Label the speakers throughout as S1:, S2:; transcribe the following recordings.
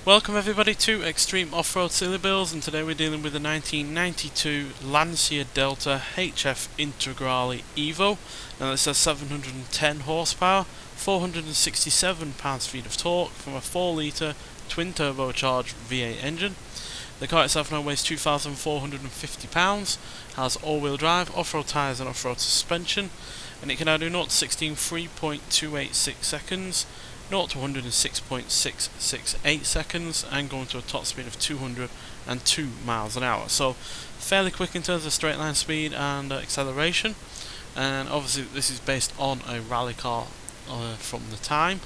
S1: Welcome everybody to Extreme Off-Road Silly Bills, and today we're dealing with the 1992 Lancia Delta HF Integrale Evo. Now this has 710 horsepower, 467 pounds-feet of torque from a 4-litre twin-turbocharged V8 engine. The car itself now weighs 2,450 pounds, has all-wheel drive, off-road tyres and off-road suspension, and it can now do 0 to 60 in 3.286 seconds. 0 to 106.668 seconds and going to a top speed of 202 miles an hour. So fairly quick in terms of straight line speed and acceleration, and obviously this is based on a rally car from the time,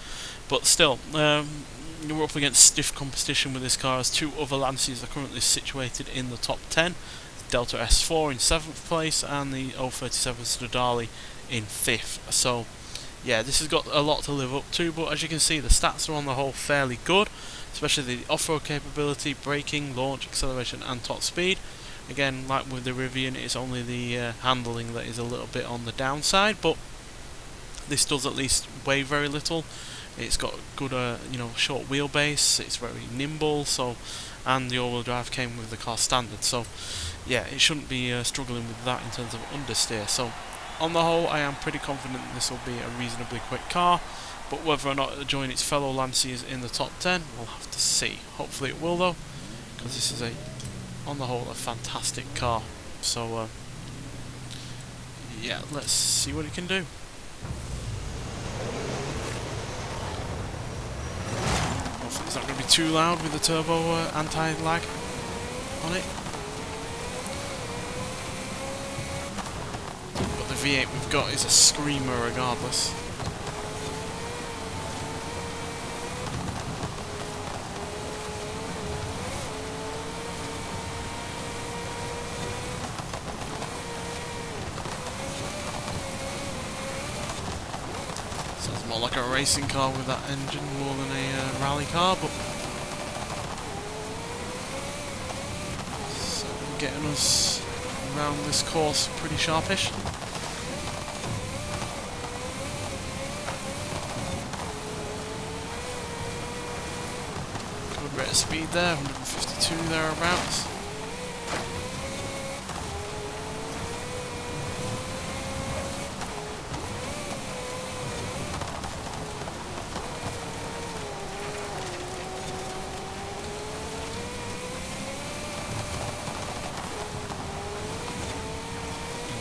S1: but still you're up against stiff competition with this car, as two other Lancias are currently situated in the top 10. Delta S4 in 7th place and the 037 Stradale in 5th. So yeah, this has got a lot to live up to, but as you can see the stats are on the whole fairly good, especially the off-road capability, braking, launch, acceleration and top speed. Again, like with the Rivian, it's only the handling that is a little bit on the downside, but this does at least weigh very little. It's got good short wheelbase, it's very nimble, and the all-wheel drive came with the car standard, so yeah, it shouldn't be struggling with that in terms of understeer. So on the whole, I am pretty confident this will be a reasonably quick car, but whether or not it'll join its fellow Lancias in the top 10, we'll have to see. Hopefully it will though, because this is on the whole, a fantastic car. So yeah, let's see what it can do. Hopefully it's not going to be too loud with the turbo anti-lag on it. The V8 we've got is a screamer regardless. Sounds more like a racing car with that engine more than a rally car, but so getting us around this course pretty sharpish. Rate of speed there, 152 thereabouts.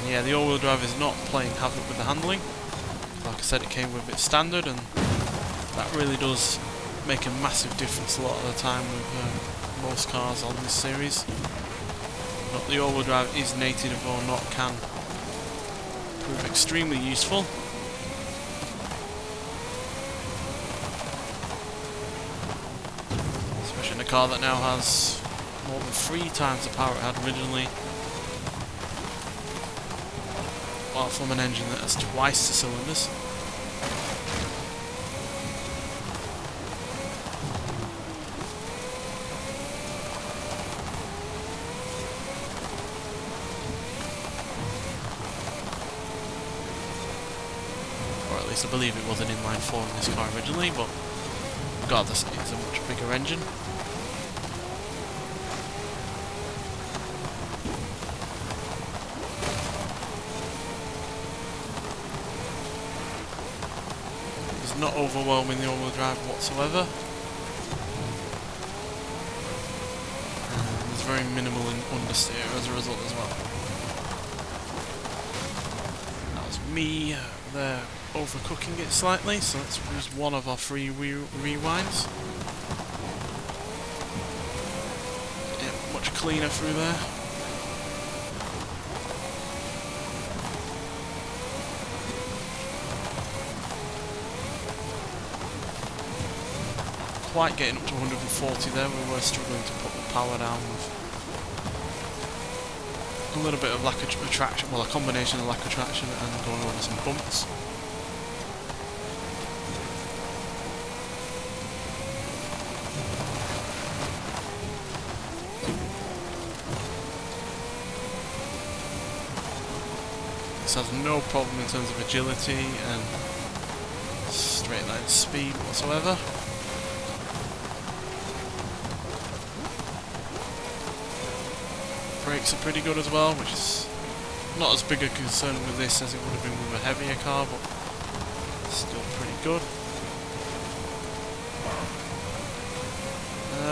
S1: And yeah, the all-wheel drive is not playing havoc with the handling. Like I said, it came with its standard, and that really does make a massive difference a lot of the time with most cars on this series. But the all-wheel drive is native or not can prove extremely useful. Especially in a car that now has more than 3 times the power it had originally, while from an engine that has twice the cylinders. I believe it was an inline 4 in this car originally, but regardless, it is a much bigger engine. It's not overwhelming the all-wheel drive whatsoever. And there's very minimal understeer as a result as well. That was me there overcooking it slightly, so let's use one of our free rewinds. Yeah, much cleaner through there. Quite getting up to 140 there, we were struggling to put the power down with a little bit of lack of traction, well, a combination of lack of traction and going over some bumps. This has no problem in terms of agility and straight line speed whatsoever. Brakes are pretty good as well, which is not as big a concern with this as it would have been with a heavier car, but still pretty good.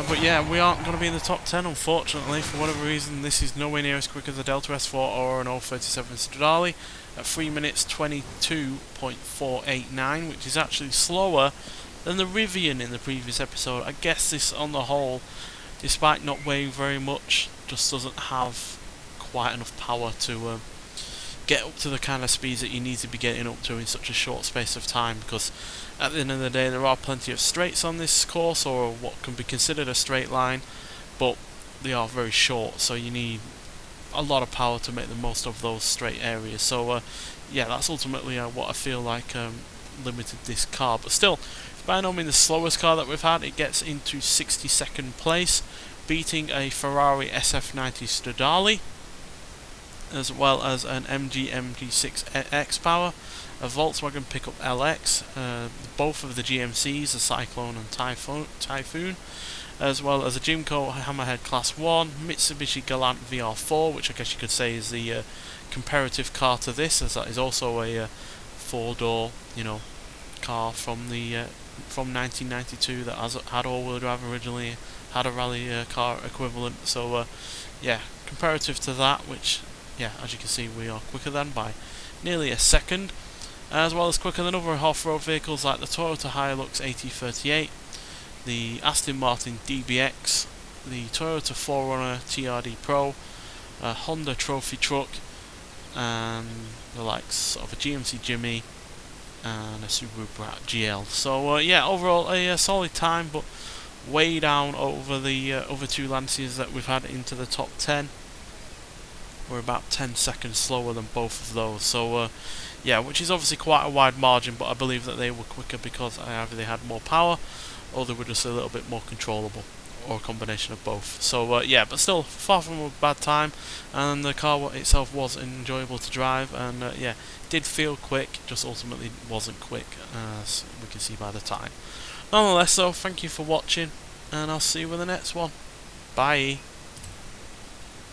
S1: But yeah, we aren't going to be in the top 10 unfortunately. For whatever reason, this is nowhere near as quick as the Delta S4 or an 037 Stradale at 3 minutes 22.489, which is actually slower than the Rivian in the previous episode. I guess this on the whole, despite not weighing very much, just doesn't have quite enough power to get up to the kind of speeds that you need to be getting up to in such a short space of time, because at the end of the day there are plenty of straights on this course, or what can be considered a straight line, but they are very short, so you need a lot of power to make the most of those straight areas. So yeah, that's ultimately what I feel like limited this car. But still, by no means the slowest car that we've had. It gets into 62nd place, beating a Ferrari SF90 Stradale, as well as an MG MG6 X-Power, a Volkswagen pickup LX, both of the GMCs, the Cyclone and Typhoon, as well as a Jimco Hammerhead Class 1, Mitsubishi Galant VR4, which I guess you could say is the comparative car to this, as that is also a four-door, car from the from 1992 that had all-wheel drive originally, had a rally car equivalent. So yeah, comparative to that, which, yeah, as you can see, we are quicker than by nearly a second, as well as quicker than other off-road vehicles like the Toyota Hilux AT38, the Aston Martin DBX, the Toyota 4Runner TRD Pro, a Honda Trophy Truck, and the likes of a GMC Jimmy and a Subaru Brat GL. So yeah, overall a solid time, but way down over the other two Lancias that we've had into the top 10. We're about 10 seconds slower than both of those. So yeah, which is obviously quite a wide margin, but I believe that they were quicker because either they had more power or they were just a little bit more controllable, or a combination of both. So yeah, but still far from a bad time, and the car itself was enjoyable to drive, and yeah, did feel quick, just ultimately wasn't quick, as we can see by the time. Nonetheless, so thank you for watching, and I'll see you with the next one. Bye.